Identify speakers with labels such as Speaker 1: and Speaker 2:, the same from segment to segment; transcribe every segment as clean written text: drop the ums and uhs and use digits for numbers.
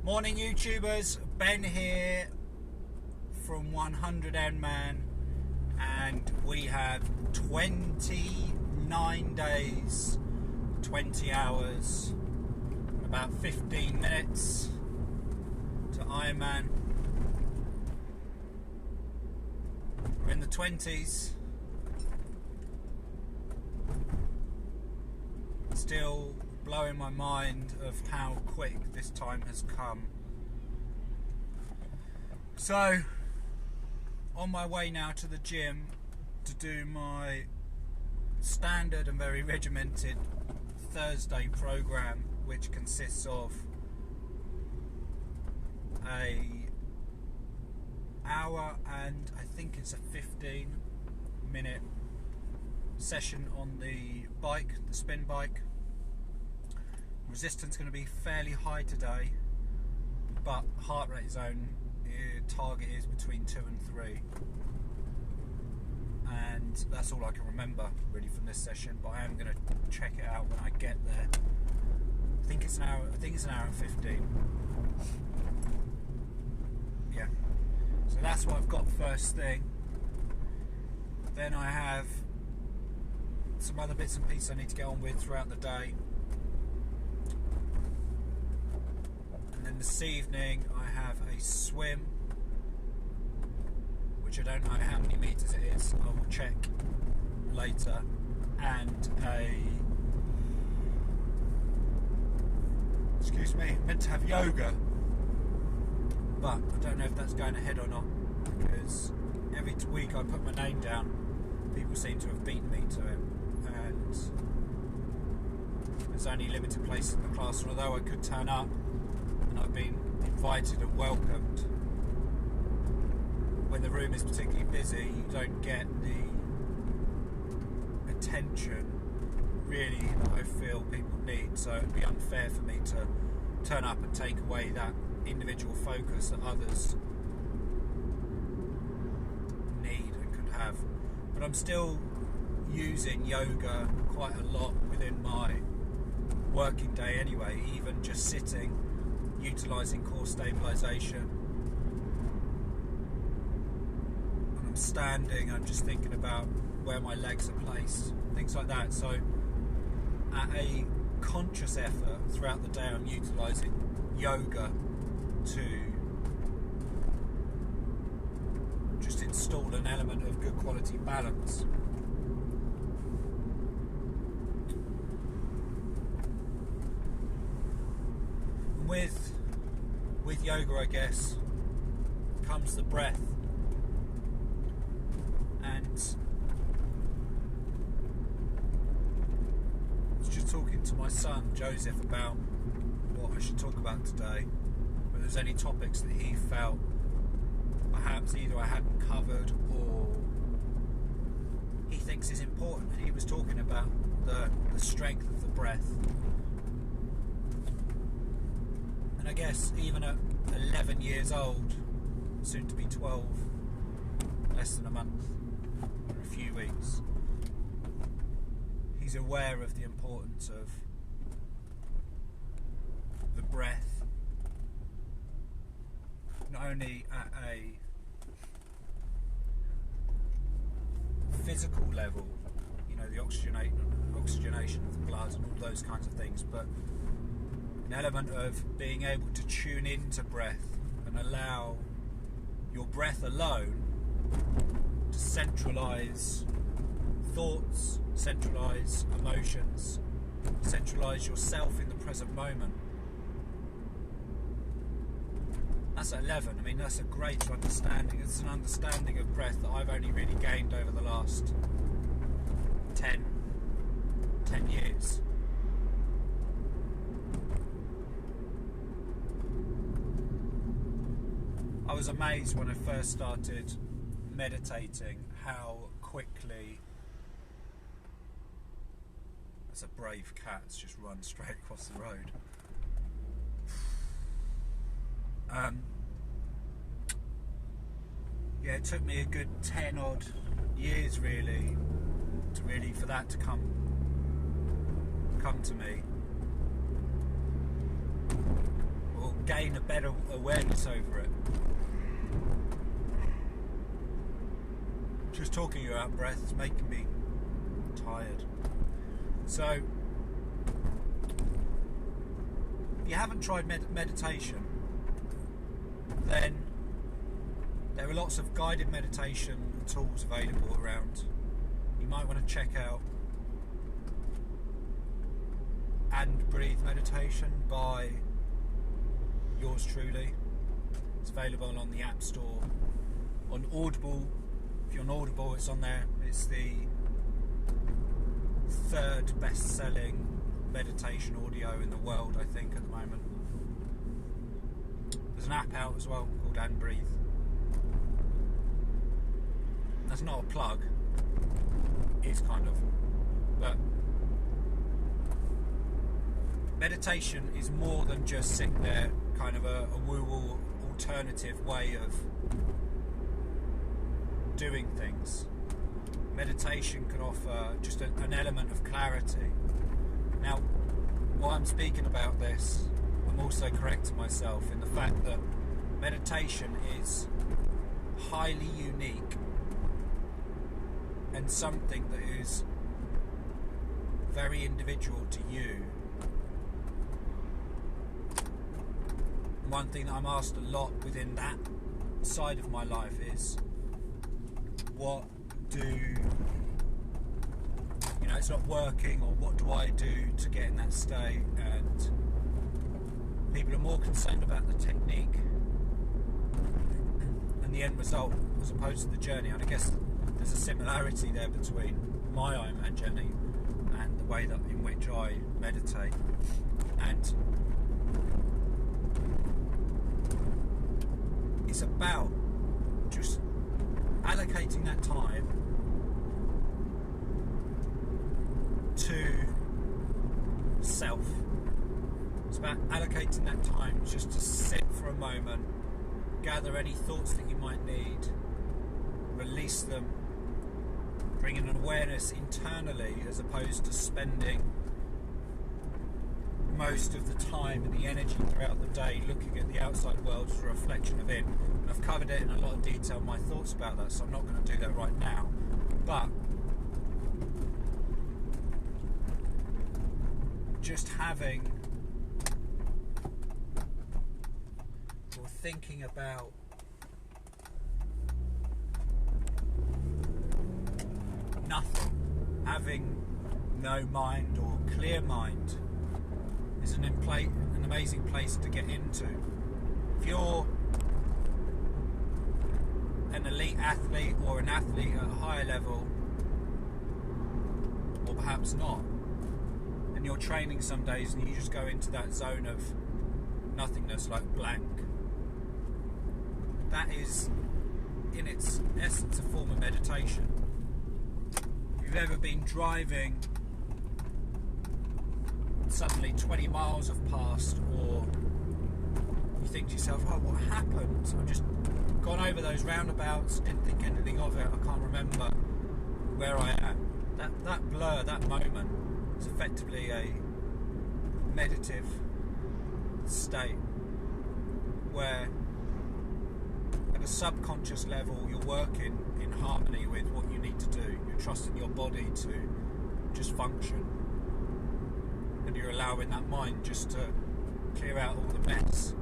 Speaker 1: Morning YouTubers, Ben here from 100 Ironman, and we have 29 days, 20 hours, about 15 minutes to Ironman. We're in the 20s, still blowing my mind of how quick this time has come. So, on my way now to the gym to do my standard and very regimented Thursday program, which consists of an hour and I think it's a 15-minute session on the bike, the spin bike. Resistance going to be fairly high today, but heart rate zone target is between 2 and 3, and that's all I can remember really from this session. But I am going to check it out when I get there. I think it's an hour. I think it's an hour and 15. Yeah. So that's what I've got first thing. Then I have some other bits and pieces I need to get on with throughout the day. And this evening I have a swim, which I don't know how many meters it is, I will check later, and meant to have yoga, but I don't know if that's going ahead or not, because every week I put my name down, people seem to have beaten me to it, and there's only limited places in the class, and although I could turn up, I've been invited and welcomed, when the room is particularly busy you don't get the attention really that I feel people need. So it would be unfair for me to turn up and take away that individual focus that others need and could have. But I'm still using yoga quite a lot within my working day anyway, even just sitting, utilising core stabilisation. When I'm standing, I'm just thinking about where my legs are placed, things like that. So at a conscious effort throughout the day, I'm utilising yoga to just install an element of good quality balance. With yoga, I guess, comes the breath, and I was just talking to my son Joseph about what I should talk about today, whether there's any topics that he felt perhaps either I hadn't covered or he thinks is important, and he was talking about the strength of the breath. I guess even at 11 years old, soon to be 12, less than a month, or a few weeks, he's aware of the importance of the breath, not only at a physical level, you know, the oxygenation of the blood and all those kinds of things, but an element of being able to tune into breath and allow your breath alone to centralise thoughts, centralise emotions, centralise yourself in the present moment. That's at 11. I mean, that's a great understanding. It's an understanding of breath that I've only really gained over the last 10 years. I was amazed when I first started meditating how quickly, as a brave cat that's just run straight across the road, yeah, it took me a good 10 odd years really for that to come to me. Oh, gain a better awareness over it. Just talking about breath is making me tired. So, if you haven't tried meditation, then there are lots of guided meditation tools available around. You might want to check out And Breathe Meditation by yours truly. It's available on the App Store. On Audible, if you're on Audible, it's on there. It's the third best-selling meditation audio in the world, I think, at the moment. There's an app out as well called And Breathe. That's not a plug. It's kind of. But meditation is more than just sitting there, kind of a woo-woo alternative way of doing things. Meditation can offer just an element of clarity. Now, while I'm speaking about this, I'm also correcting myself in the fact that meditation is highly unique and something that is very individual to you. One thing that I'm asked a lot within that side of my life is, what do, it's not working, or what do I do to get in that state? And people are more concerned about the technique and the end result as opposed to the journey. And I guess there's a similarity there between my Ironman journey and the way that in which I meditate. And it's about just allocating that time to self. It's about allocating that time just to sit for a moment, gather any thoughts that you might need, release them, bring in an awareness internally as opposed to spending most of the time and the energy throughout the day looking at the outside world as a reflection of it. I've covered it in a lot of detail, my thoughts about that, so I'm not going to do that right now. But just having or thinking about nothing, having no mind or clear mind, is an amazing place to get into. If you're an elite athlete or an athlete at a higher level, or perhaps not, and you're training some days and you just go into that zone of nothingness, like blank, that is in its essence a form of meditation. If you've ever been driving, suddenly 20 miles have passed, or you think to yourself, oh, what happened? I've just gone over those roundabouts, didn't think anything of it, I can't remember where I am. That blur, that moment, is effectively a meditative state where at a subconscious level you're working in harmony with what you need to do. You're trusting your body to just function, and you're allowing that mind just to clear out all the mess.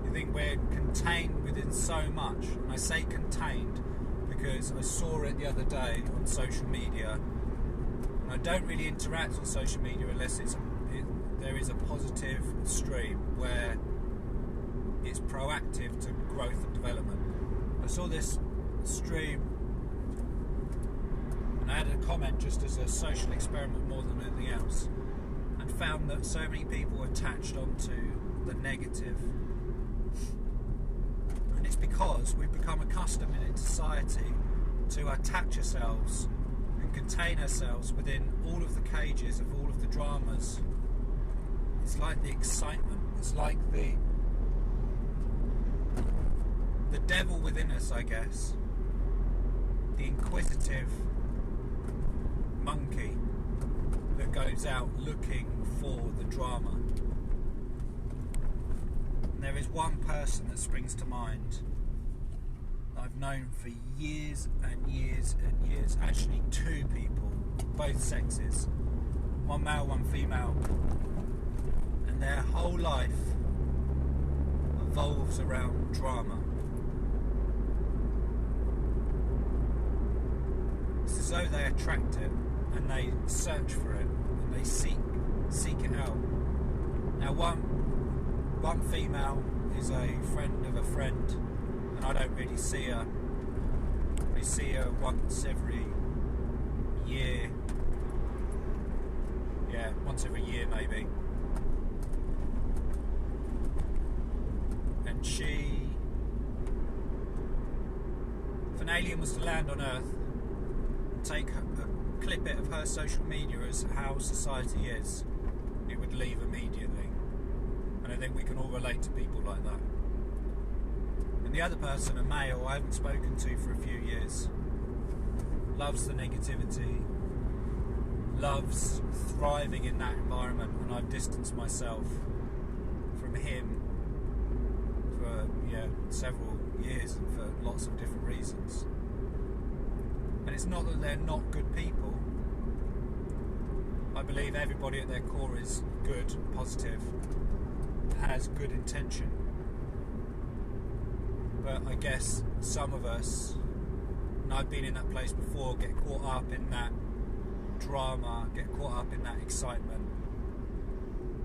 Speaker 1: I think we're contained within so much, and I say contained because I saw it the other day on social media, and I don't really interact on social media unless there is a positive stream where it's proactive to growth and development. I saw this stream and I added a comment just as a social experiment more than anything else, and found that so many people attached onto the negative. And it's because we've become accustomed in society to attach ourselves and contain ourselves within all of the cages of all of the dramas. It's like the excitement, it's like the devil within us, I guess, the inquisitive monkey that goes out looking for the drama. is one person that springs to mind that I've known for years and years and years. Actually, two people, both sexes, one male, one female, and their whole life revolves around drama. It's as though they attract it and they search for it and they seek it out. Now one female is a friend of a friend, and I don't really see her. We see her once every year. Yeah, once every year maybe. And if an alien was to land on Earth, take a clip it of her social media as how society is, it would leave immediately. And I think we can all relate to people like that. And the other person, a male I haven't spoken to for a few years, loves the negativity, loves thriving in that environment, and I've distanced myself from him for several years and for lots of different reasons. And it's not that they're not good people. I believe everybody at their core is good, positive, has good intention. But I guess some of us, and I've been in that place before, get caught up in that drama, get caught up in that excitement,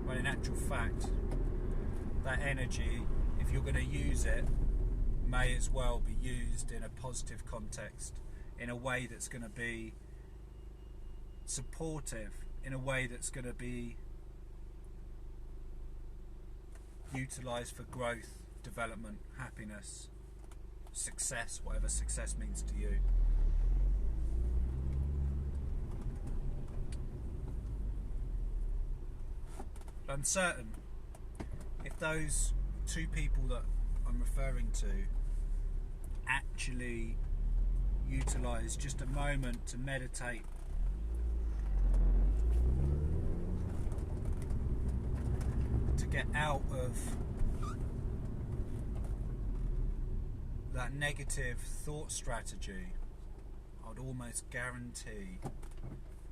Speaker 1: when in actual fact, that energy, if you're going to use it, may as well be used in a positive context, in a way that's going to be supportive, in a way that's going to be utilised for growth, development, happiness, success, whatever success means to you. But I'm certain if those two people that I'm referring to actually utilise just a moment to meditate, to get out of that negative thought strategy, I'd almost guarantee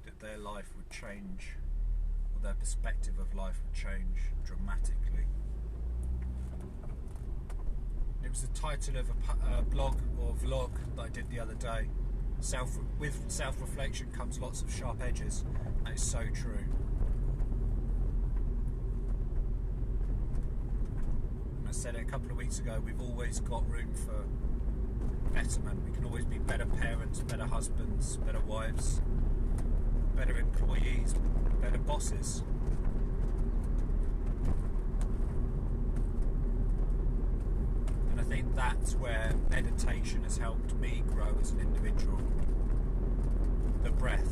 Speaker 1: that their life would change, or their perspective of life would change dramatically. It was the title of a blog or vlog that I did the other day. With self-reflection comes lots of sharp edges. That is so true. And I said it a couple of weeks ago, we've always got room for betterment. We can always be better parents, better husbands, better wives, better employees, better bosses. And I think that's where meditation has helped me grow as an individual. The breath.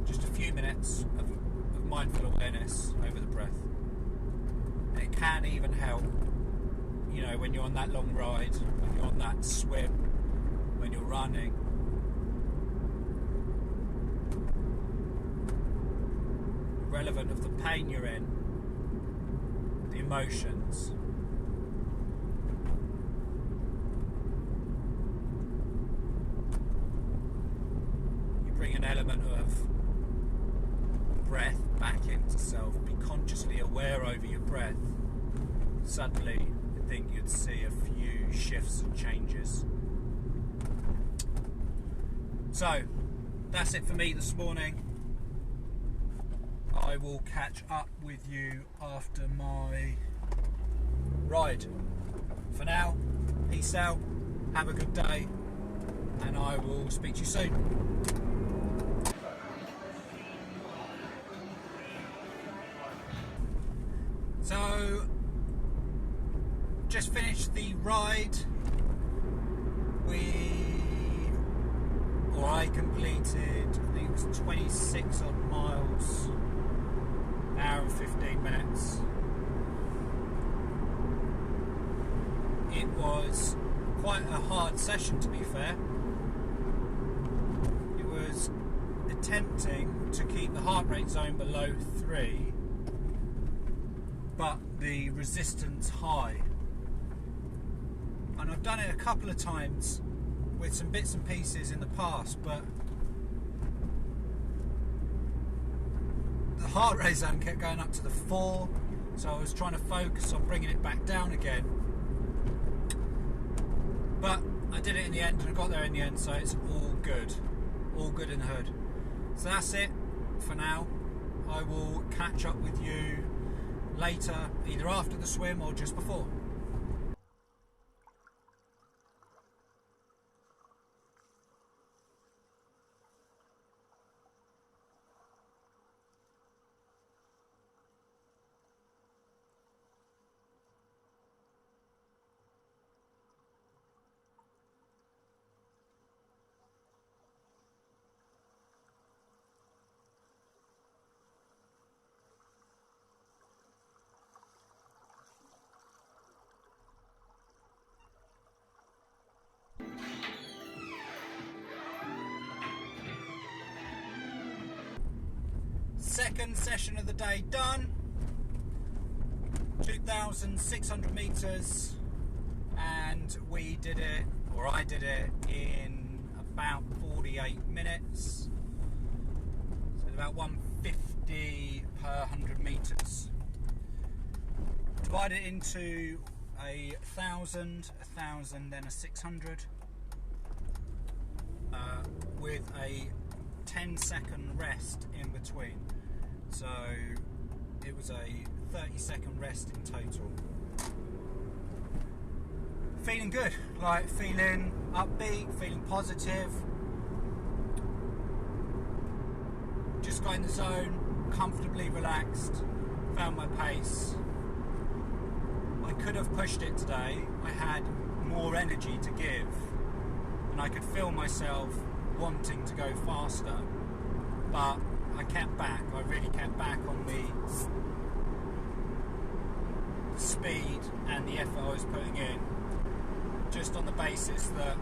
Speaker 1: Just a few minutes of mindful awareness over the breath. And it can even help, when you're on that long ride, when you're on that swim, when you're running. Relevant of the pain you're in, the emotions. You bring an element of breath back into self, be consciously aware over your breath. Suddenly, I think you'd see a few shifts and changes. So, that's it for me this morning. I will catch up with you after my ride. For now, peace out, have a good day, and I will speak to you soon. So, just finished the ride. I completed, I think it was 26 odd miles, an hour and 15 minutes. It was quite a hard session, to be fair. It was attempting to keep the heart rate zone below 3, but the resistance high. And I've done it a couple of times with some bits and pieces in the past, but the heart rate zone kept going up to the 4, so I was trying to focus on bringing it back down again. But I did it in the end, and I got there in the end, so it's all good in the hood. So that's it for now. I will catch up with you later, either after the swim or just before. Second session of the day done. 2,600 meters, and we did it, or I did it, in about 48 minutes. So about 150 per 100 meters. Divide it into 1,000, 1,000, then a 600, with a 10-second rest in between. So it was a 30-second rest in total. Feeling good, like feeling upbeat, feeling positive. Just got in the zone, comfortably relaxed, found my pace. I could have pushed it today. I had more energy to give, and I could feel myself wanting to go faster, but I kept back. I really kept back on the speed and the effort I was putting in, just on the basis that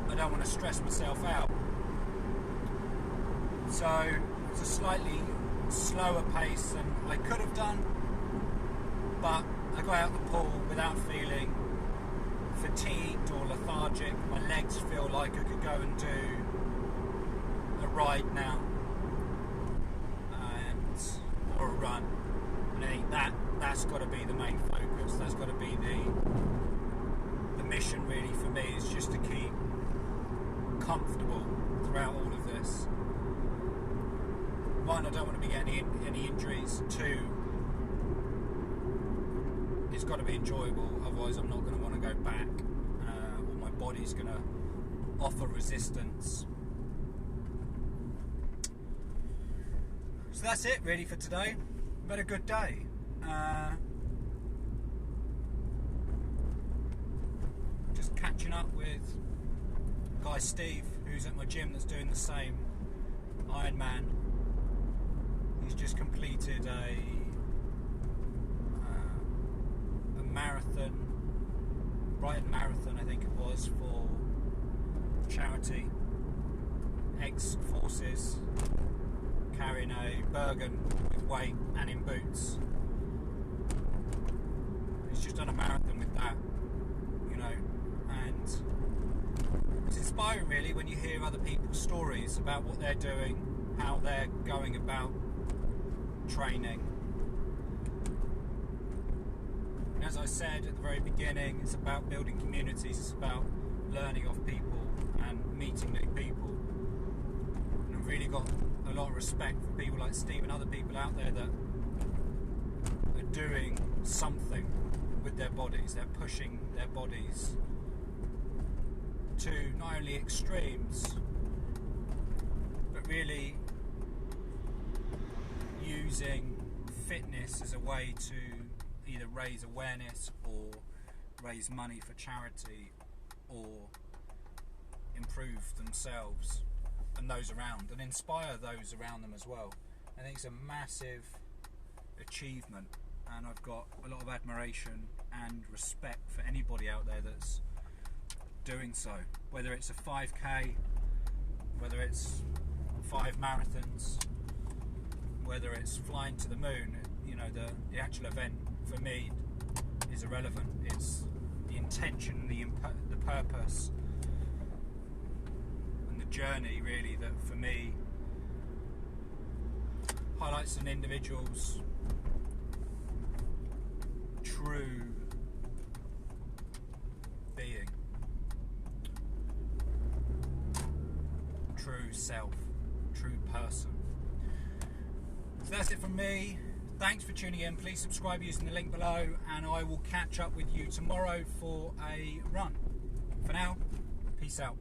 Speaker 1: I don't want to stress myself out. So it's a slightly slower pace than I could have done, but I got out the pool without feeling fatigued or lethargic. My legs feel like I could go and do a ride now, or a run. And I think that's got to be the main focus. That's got to be the mission really for me, is just to keep comfortable throughout all of this. One, I don't want to be getting any injuries. Two, it's got to be enjoyable, otherwise I'm not going to want to go back, or my body's going to offer resistance. So that's it really for today. I've had a good day. Just catching up with guy Steve, who's at my gym, that's doing the same Ironman. He's just completed a marathon, Brighton Marathon I think it was, for charity, ex-forces, carrying a Bergen with weight and in boots. He's just done a marathon with that, you know, and it's inspiring really when you hear other people's stories about what they're doing, how they're going about training. And as I said at the very beginning, it's about building communities, it's about learning off people and meeting new people. And I've really got a lot of respect for people like Steve and other people out there that are doing something with their bodies. They're pushing their bodies to not only extremes, but really using fitness as a way to either raise awareness or raise money for charity or improve themselves and those around, and inspire those around them as well. I think it's a massive achievement, and I've got a lot of admiration and respect for anybody out there that's doing so, whether it's a 5k, whether it's 5 marathons, whether it's flying to the moon. the actual event for me is irrelevant. It's the intention, the purpose, and the journey really that for me highlights an individual's true being, true self, true person. So that's it from me. Thanks for tuning in. Please subscribe using the link below, and I will catch up with you tomorrow for a run. For now, peace out.